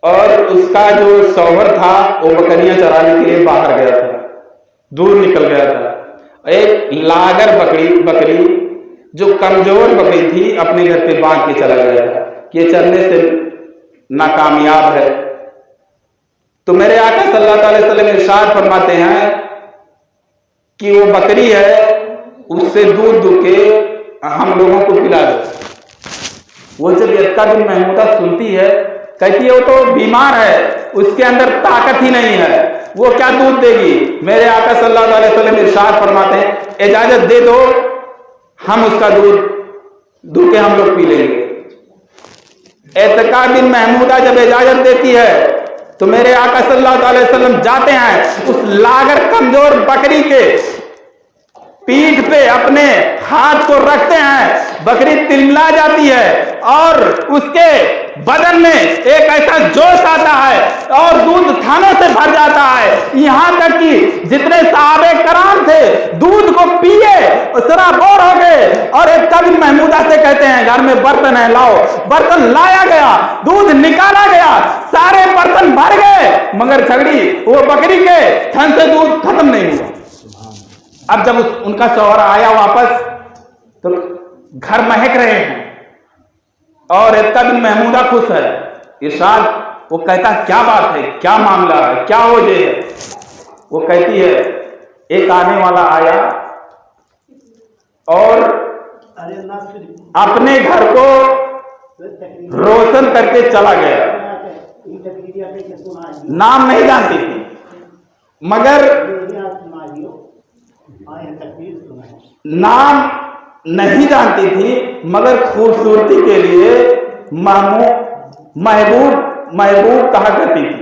और उसका जो शौहर था वो बकरियां चराने के लिए बाहर गया था, दूर निकल गया था। एक लागर बकरी जो कमजोर बकरी थी अपने घर पे बांध के चला गया था कि ये चलने से नाकामयाब है। तो मेरे आका सल्लल्लाहु अलैहि वसल्लम इरशाद फरमाते हैं कि वो बकरी है, उससे दूध दूध के हम लोगों को पिला दो। वो जब अत्का बिन महमूदा सुनती है, कहती है वो तो बीमार है, उसके अंदर ताकत ही नहीं है, वो क्या दूध देगी। मेरे आका सल्लल्लाहु अलैहि वसल्लम इरशाद फरमाते हैं, इजाजत दे दो, हम उसका दूध के हम लोग पी लेंगे। अत्का बिन महमूदा जब इजाजत देती है तो मेरे आका सल्लल्लाहु अलैहि वसल्लम जाते हैं, उस लागर कमजोर बकरी के पीठ पे अपने हाथ को रखते हैं, बकरी तिलमिला जाती है और उसके बदन में एक ऐसा जोश आता है और दूध थानों से भर जाता है। यहां तक कि जितने सहाबे कराम थे दूध को पिए सराबोर हो गए और एक कभी महमूदा से कहते हैं, घर में बर्तन है लाओ। बर्तन लाया गया, दूध निकाला गया, सारे बर्तन भर गए, मगर छगड़ी वो बकरी के थन से दूध खत्म नहीं हुआ। अब जब उनका शौहर आया वापस तो घर महक रहे हैं और अत्का बिन महमूदा खुश है। इरशाद वो कहता, क्या बात है, क्या मामला है, क्या वजह है। वो कहती है, एक आने वाला आया और अपने घर को रोशन करके चला गया। नाम नहीं जानती थी मगर नाम नहीं जानती थी मगर खूबसूरती के लिए महबूब कहा करती थी।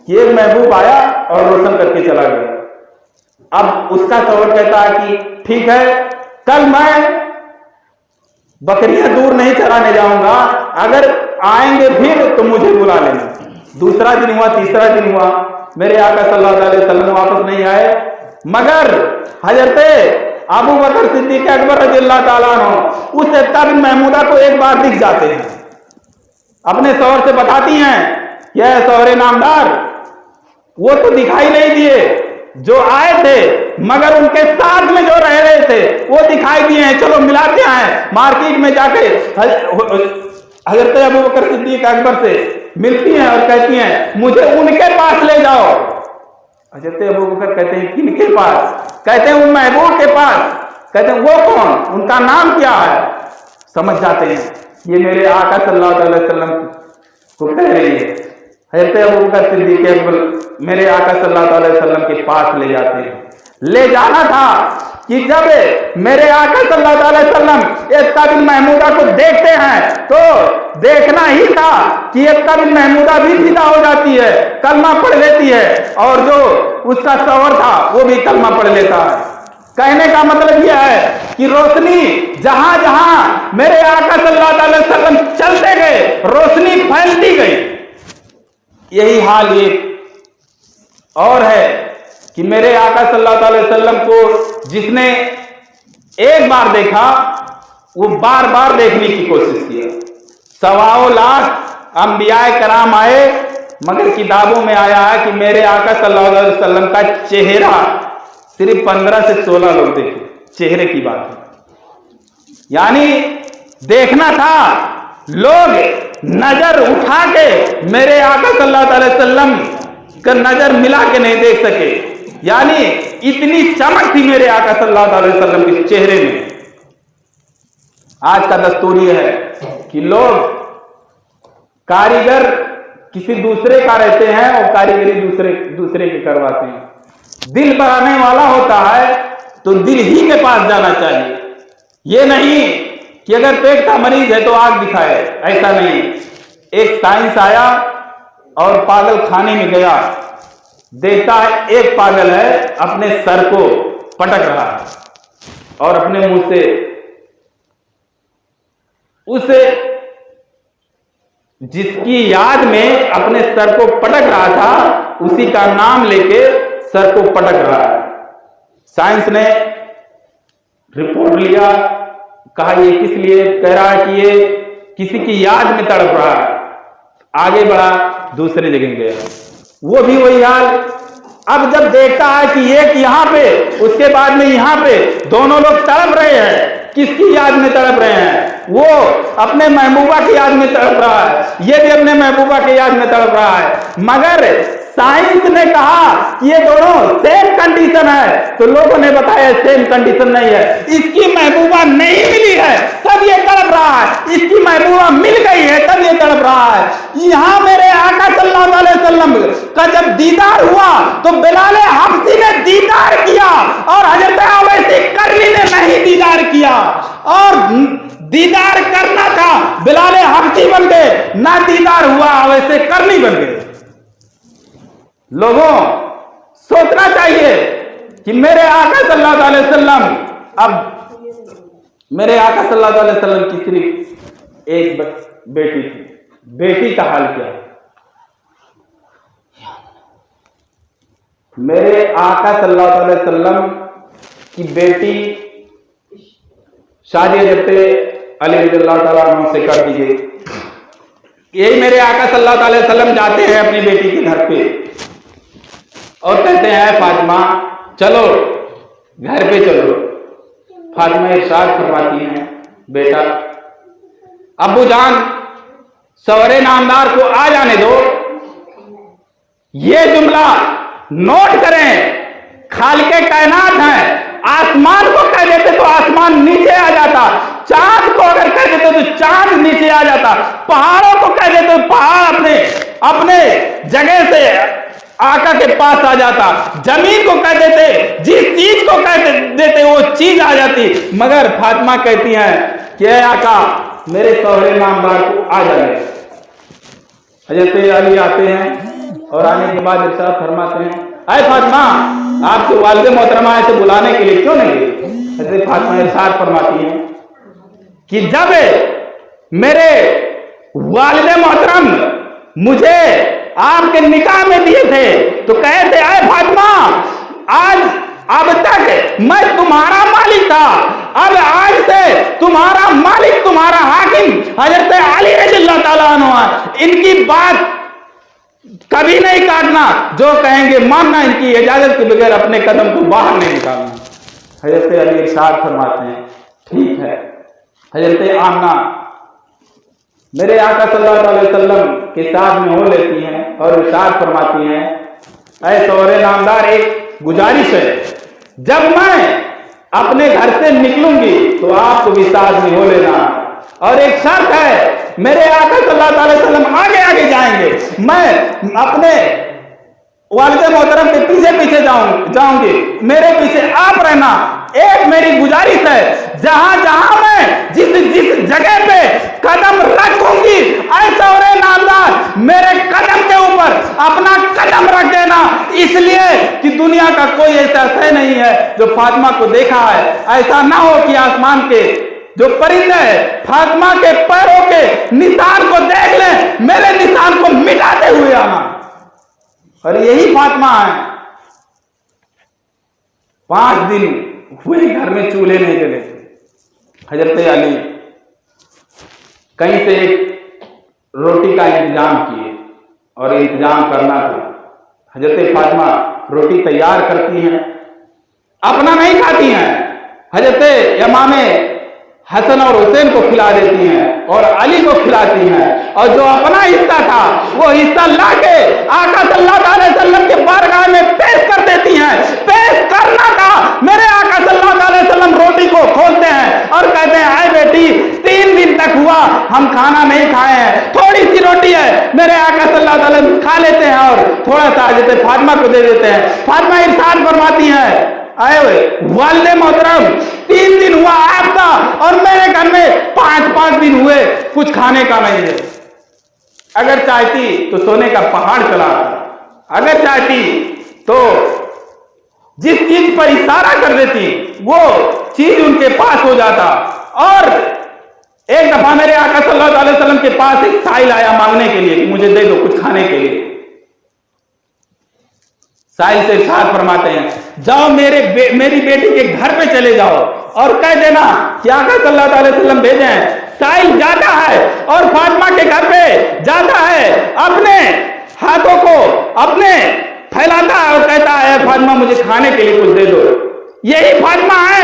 ये महबूब आया और रोशन करके चला गया। अब उसका शौहर कहता है कि ठीक है, कल मैं बकरियां दूर नहीं चराने जाऊंगा, अगर आएंगे फिर तो मुझे बुला लेना। दूसरा दिन हुआ, तीसरा दिन हुआ, मेरे आका सल्लल्लाहु अलैहि वसल्लम वापस नहीं आए, मगर हजरत अबू बकर सिद्दीक अकबर रज़ियल्लाहु ताला अन्हु उस अत्का बिन महमूदा को एक बार दिख जाते हैं। अपने शौहर से बताती हैं, यह शौहरे नामदार वो तो दिखाई नहीं दिए जो आए थे, मगर उनके साथ में जो रह रहे थे वो दिखाई दिए हैं, चलो मिलाते हैं। मार्केट में जाके हजरत अबू बकर सिद्दीक अकबर से मिलती हैं और कहती हैं, मुझे उनके पास ले जाओ। हजरत अबू बकर कहते हैं, किनके पास? कहते हैं, उन महबूब के पास। कहते हैं, वो कौन, उनका नाम क्या है? समझ जाते हैं ये मेरे आका सल्लल्लाहु अलैहि वसल्लम को कह रही है। हजरत अबू बकर सिद्दीक अकबर मेरे आका सल्लल्लाहु अलैहि वसल्लम के पास ले जाते हैं। ले जाना था कि जब मेरे आका सल्लल्लाहु अलैहि वसल्लम अत्का बिन महमूदा को देखते हैं तो देखना ही था कि अत्का बिन महमूदा भी फिदा हो जाती है, कलमा पढ़ लेती है और जो उसका शौहर था वो भी कलमा पढ़ लेता है। कहने का मतलब यह है कि रोशनी जहां जहां मेरे आका सल्लल्लाहु अलैहि वसल्लम चलते गए, रोशनी फैलती गई। यही हाल ये और है कि मेरे आका सल्लल्लाहु अलैहि वसल्लम को जिसने एक बार देखा वो बार बार देखने की कोशिश किया। 1.25 लाख अंबियाए कराम आए, मगर किताबों में आया है कि मेरे आका सल्लल्लाहु अलैहि वसल्लम का चेहरा सिर्फ 15 से 16 लोग देखे। चेहरे की बात है, यानी देखना था, लोग नजर उठा के मेरे आका सल्लल्लाहु अलैहि वसल्लम का नजर मिला के नहीं देख सके, यानी इतनी चमक थी मेरे आका सल्लल्लाहु अलैहि वसल्लम के चेहरे में। आज का दस्तूर यह है कि लोग कारीगर किसी दूसरे का रहते हैं और कारीगरी दूसरे के करवाते हैं। दिल बनाने वाला होता है तो दिल ही के पास जाना चाहिए। ये नहीं कि अगर पेट का मरीज है तो आग दिखाए, ऐसा नहीं। एक साइंस आया और पागल खाने में गया, देखता है एक पागल है अपने सर को पटक रहा है और अपने मुंह से उस जिसकी याद में अपने सर को पटक रहा था, उसी का नाम लेके सर को पटक रहा है। साइंस ने रिपोर्ट लिया, कहा ये किस लिए, कह रहा है कि ये किसी की याद में तड़प रहा है। आगे बढ़ा, दूसरे जगह गया, वो भी वही हाल। अब जब देखता है कि एक यहां पे, उसके बाद में यहां पे, दोनों लोग तड़प रहे हैं, किसकी याद में तड़प रहे हैं? वो अपने महबूबा की याद में तड़प रहा है, ये भी अपने महबूबा की याद में तड़प रहा है। मगर साइंस ने कहा कि ये दोनों सेम कंडीशन है, तो लोगों ने बताया सेम कंडीशन नहीं है, इसकी महबूबा नहीं मिली है तब ये तड़प रहा है, इसकी महबूबा मिल गई है तब ये तड़प रहा है। यहां मेरे आका सल्लल्लाहु अलैहि वसल्लम का जब दीदार हुआ तो बिलाल हबशी ने दीदार किया और हजरत अवैसी करनी ने नहीं दीदार किया। और दीदार करना था, बिलाल हबशी बन गए, ना दीदार हुआ, अवैसी करनी बन गए। लोगों सोचना चाहिए कि मेरे आका सल्लल्लाहु अलैहि वसल्लम, अब मेरे आका सल्लल्लाहु अलैहि वसल्लम की सिर्फ एक बेटी थी, बेटी का हाल क्या है? मेरे आका सल्लल्लाहु अलैहि वसल्लम की बेटी शादी हज़रत अली रज़ियल्लाहु ताला अन्हु से कर दी गई। यही मेरे आका सल्लल्लाहु अलैहि वसल्लम जाते हैं अपनी बेटी के घर पे और कहते हैं फातिमा चलो घर पे चलो। फातिमा इरशाद फरमाती हैं, बेटा अब्बू जान सवरे नामदार को आ जाने दो। ये जुमला नोट करें, खालिके कायनात है, आसमान को कह देते तो आसमान नीचे आ जाता, चांद को अगर कह देते तो चांद नीचे आ जाता, पहाड़ों को कह देते तो पहाड़ अपने अपने जगह से आका के पास आ जाता, जमीन को कह देते, जिस चीज को कह देते वो चीज आ जाती। मगर फातिमा कहती है कि आका मेरे सौहरे नामदार को आ जाने। हजरत अली आते हैं और आने के बाद इरशाद फरमाते हैं, अरे फातिमा आपके वालिद मोहतरमा ऐसे बुलाने के लिए क्यों नहीं गई? हजरत फातिमा इरशाद फरमाती हैं कि जब मेरे वालिद मोहतरम मुझे आपके निकाह में दिए थे तो कहे थे, अरे फातिमा आज अब तक मैं तुम्हारा मालिक था, अब आज से तुम्हारा मालिक तुम्हारा हाकिम हजरत अली रज़ियल्लाहु ताला अन्हु है। इनकी बात कभी नहीं काटना, जो कहेंगे मानना, इनकी इजाजत के बगैर अपने कदम को बाहर नहीं निकालना। हजरत अली इरशाद फरमाते हैं, ठीक है। हजरत आमना मेरे आका सल्लल्लाहु अलैहि वसल्लम के साथ में हो लेती हैं और इरशाद फरमाती हैं, ऐ सौरे नामदार एक गुजारिश है, जब मैं अपने घर से निकलूंगी तो आपको भी साथ में हो लेना, और एक शर्त है मेरे आका सल्लल्लाहु अलैहि वसल्लम आगे आगे जाएंगे, मैं अपने वालिद मोहतरम के पीछे पीछे जाऊंगी, मेरे पीछे आप रहना। एक मेरी गुजारिश है, जहां जहां मैं जिस जिस जगह पे कदम रखूंगी ऐसा और नामदार मेरे कदम के ऊपर अपना कदम रख देना, इसलिए कि दुनिया का कोई ऐसा शय नहीं है जो फातिमा को देखा है। ऐसा ना हो कि आसमान के जो परिंदे हैं फातिमा के पैरों के निशान को देख ले, मेरे निशान को मिटाते हुए आना। और यही फातिमा है। 5 दिन हुए घर में चूल्हे नहीं जले। हजरत अली कहीं से रोटी का इंतजाम किए और इंतजाम करना था। हजरत फातिमा रोटी तैयार करती हैं, अपना नहीं खाती हैं, हजरत इमामे हसन और हुसैन को खिला देती हैं और अली को खिलाती हैं, और जो अपना हिस्सा था वो हिस्सा लाके आका सल्लल्लाहु अलैहि वसल्लम के बारगाह में पेश कर देती हैं। पेश करना था, मेरे आका सल्लल्लाहु अलैहि वसल्लम रोटी को खोलते हैं और कहते हैं, आए बेटी 3 दिन तक हुआ हम खाना नहीं खाए हैं, थोड़ी सी रोटी है। मेरे आका सल्लल्लाहु अलैहि वसल्लम खा लेते हैं और थोड़ा सा हजरत फातिमा को दे देते हैं। फातिमा इरशाद फरमाती है, आए वालिद मोहतरम 3 दिन हुआ आपका और मेरे घर में 5-5 दिन हुए, कुछ खाने का नहीं है। अगर चाहती तो सोने का पहाड़ चला आता, अगर चाहती तो जिस चीज पर इशारा कर देती वो चीज उनके पास हो जाता। और एक दफा मेरे आका सल्लल्लाहु अलैहि वसल्लम के पास एक साइल आया मांगने के लिए कि मुझे दे दो कुछ खाने के लिए। साइल से इरशाद फरमाते हैं, जाओ मेरी बेटी के घर पे चले जाओ और कह देना कि आका सल्लल्लाहु अलैहि वसल्लम भेजे हैं। साइल जाता है और फातिमा के घर पे जाता है, अपने हाथों को अपने फैलाता है और कहता है, फातिमा मुझे खाने के लिए कुछ दे दो। यही फातिमा है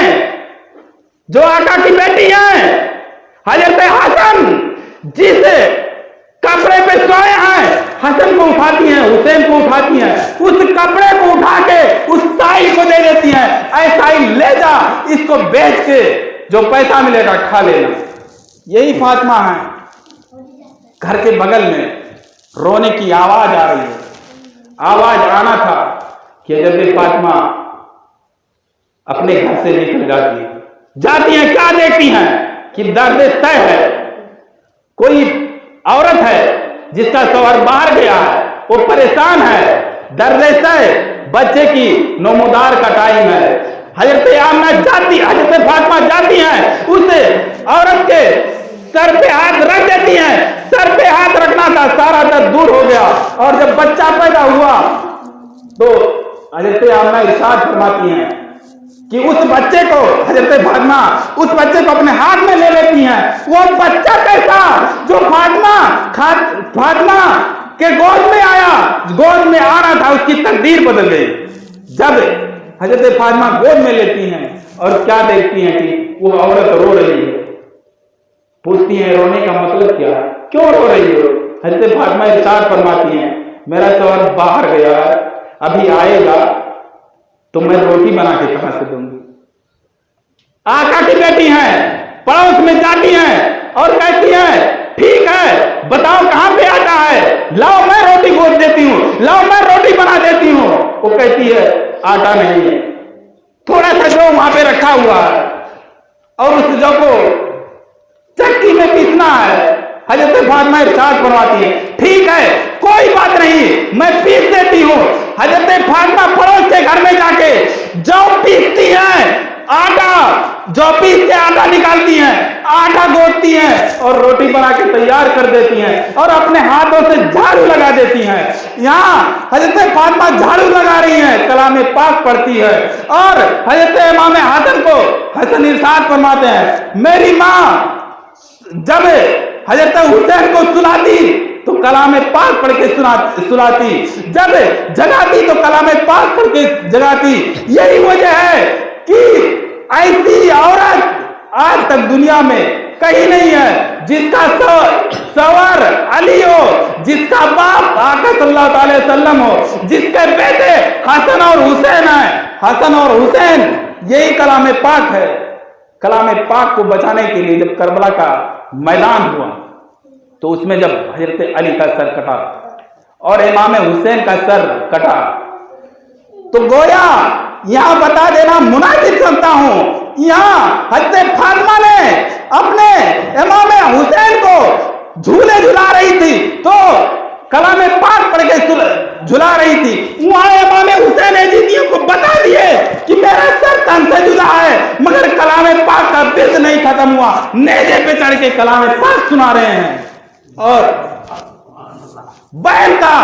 जो आका की बेटी है। हजरत हसन जिस कपड़े पे सोए हैं, हसन को उठाती हैं, हुसैन को उठाती हैं, उस कपड़े को उठा के उस साइल को दे देती हैं, ऐ साइल ले जा, इसको बेच के जो पैसा मिलेगा खा लेना। यही फातिमा है। घर के बगल में रोने की आवाज आ रही है। आवाज आना था कि हजरत फातिमा अपने घर से निकल जाती हैं। क्या देखती हैं कि दर्द तय है, कोई औरत है जिसका शौहर बाहर गया है, वो परेशान है, दर्द तय, बच्चे की नौमुदार का टाइम है। हजरत फातिमा जाती हैं, उस औरत के सर पे हाथ रख देती हैं। सर पे हाथ रखना था, सारा दर्द दूर हो गया। और जब बच्चा पैदा हुआ तो हजरत आमना इरशाद फरमाती हैं कि उस बच्चे को, हजरत फातिमा उस बच्चे को अपने हाथ में ले लेती हैं। वो बच्चा कैसा जो फातिमा के गोद में आया, गोद में आ रहा था, उसकी तकदीर बदल गई। जब हजरत फातिमा गोद में लेती हैं और क्या देखती हैं कि वो औरत रो रही है। पूछती हैं, रोने का मतलब क्या, क्यों रो रही हो? हजरत फातिमा इरशाद फरमाती हैं, मेरा शौहर बाहर गया, अभी आएगा तो मैं रोटी बना के कहां से दूंगी। आका की बेटी हैं, पड़ोस में जाती हैं और कहती हैं, ठीक है बताओ कहां पे आटा है, लाओ मैं रोटी गोद देती हूं, लाओ मैं रोटी बना देती हूं। वो कहती है आटा नहीं है, थोड़ा सा जौ वहां पे रखा हुआ है और उस जौ को चक्की में पीसना है। हजरत फातिमा इरशाद फरमाती है, ठीक है कोई बात नहीं, मैं पीस देती हूं। हजरत फातिमा पड़ोस के घर में जाके जौ पीसती हैं, आटा जौ पीस के आटा निकालती हैं, आटा गोदती हैं और रोटी बना के तैयार कर देती हैं और अपने हाथों से झाड़ू लगा देती हैं। यहाँ हजरत फातिमा झाड़ू लगा रही हैं, कलाम पाक पढ़ती है और हजरत इमाम हसन को हसन इरशाद फरमाते हैं, मेरी माँ जब हजरत हुसैन को सुलाती तो कलाम पाक पढ़ के सुलाती, जब जगाती तो कलाम पाक पढ़ के जगाती। यही वजह है कि ऐसी औरत आज तक दुनिया में कहीं नहीं है जिसका सवर अली हो, जिसका बाप आका सल्लल्लाहु अलैहि वसल्लम हो, जिसके बेटे हसन और हुसैन है। हसन और हुसैन यही कलाम पाक है। कलाम पाक को बचाने के लिए जब करबला का मैदान हुआ तो उसमें जब हजरत अली का सर कटा और इमाम हुसैन का सर कटा तो गोया यहां बता देना मुनासिब समझता हूं, यहां हजरत फातिमा ने अपने इमाम हुसैन को झूले झुला रही थी तो कलाम पाक पढ़ के झुला रही थी। वहां इमाम हुसैन एजीदियों को बता दिए कि मेरा सर तन से जुदा है, मगर कलाम पाक का बिर्द नहीं खत्म हुआ। नेजे पे चढ़ के कलाम पाक सुना रहे हैं। और बहन का,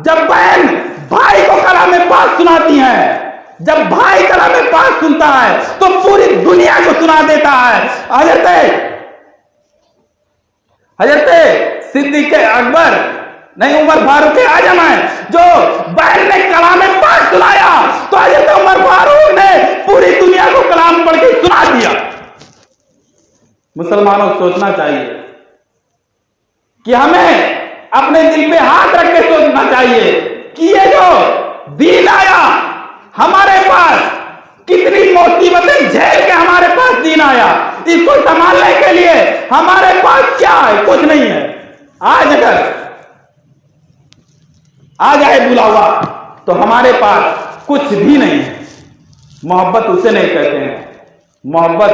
जब बहन भाई को कलाम पाक सुनाती है, जब भाई कलाम पाक सुनता है तो पूरी दुनिया को सुना देता है। हजरत सिद्दीक अकबर नहीं, उमर फारूक आजम है, जो बहन ने कलाम पाक सुनाया तो हजरत उमर फारूक ने पूरी दुनिया को कलाम पढ़ के सुना दिया। मुसलमानों सोचना चाहिए कि हमें अपने दिल पे हाथ रख के सोचना चाहिए कि ये जो दीन आया हमारे पास, कितनी मुसीबतें झेल के हमारे पास दीन आया, इसको संभालने के लिए हमारे पास क्या है? कुछ नहीं है। आज अगर आ जाए बुलावा तो हमारे पास कुछ भी नहीं है। मोहब्बत उसे नहीं कहते हैं, मोहब्बत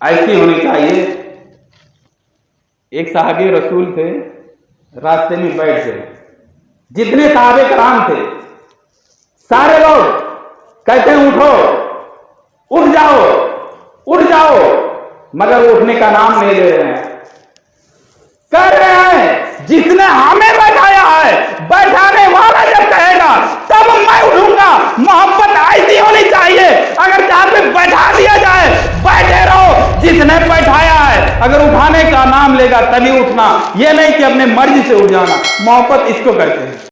ऐसी होनी चाहिए। एक साहबी रसूल थे, रास्ते में बैठ गए, जितने साहबे कराम थे सारे लोग कहते हैं उठो, उठ जाओ, उठ जाओ। मगर वो उठने का नाम नहीं ले रहे हैं। कह रहे हैं जिसने हमें बैठाया है, बैठाने वाला जब कहेगा तब मैं उठूंगा। मोहब्बत ऐसी होनी चाहिए, अगर जहां पे बैठा दिया जाए बैठे रहो। जिसने बैठाया है अगर उठाने का नाम लेगा तभी उठना, यह नहीं कि अपने मर्जी से उठ जाना। मोहब्बत इसको कहते हैं।